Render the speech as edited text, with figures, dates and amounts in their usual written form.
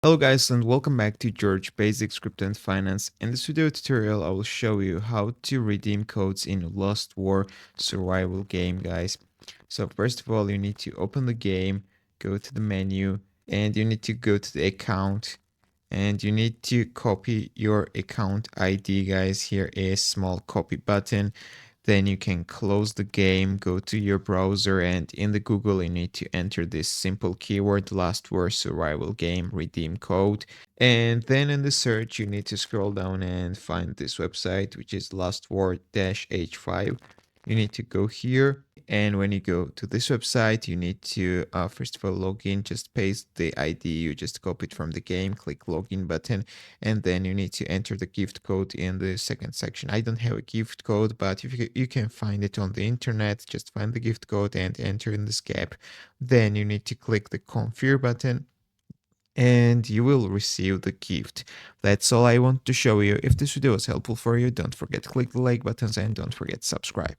Hello guys and welcome back to George Basic Script and Finance. In this video tutorial I will show you how to redeem codes in Lost War survival game, guys. So first of all you need to open the game, go to the menu, and you need to go to the account, and you need to copy your account ID, guys. Here is small copy button. Then you can close the game, go to your browser, and in the Google you need to enter this simple keyword: Lost War survival game redeem code. And then in the search you need to scroll down and find this website, which is lostwar-h5. You need to go here, and when you go to this website you need to first of all log in. Just paste the ID you just copied from the game, click login button, and then you need to enter the gift code in the second section. I don't have a gift code, but if you can find it on the internet, just find the gift code and enter in this gap. Then you need to click the confirm button and you will receive the gift. That's all I want to show you. If this video was helpful for you, don't forget to click the like buttons and don't forget to subscribe.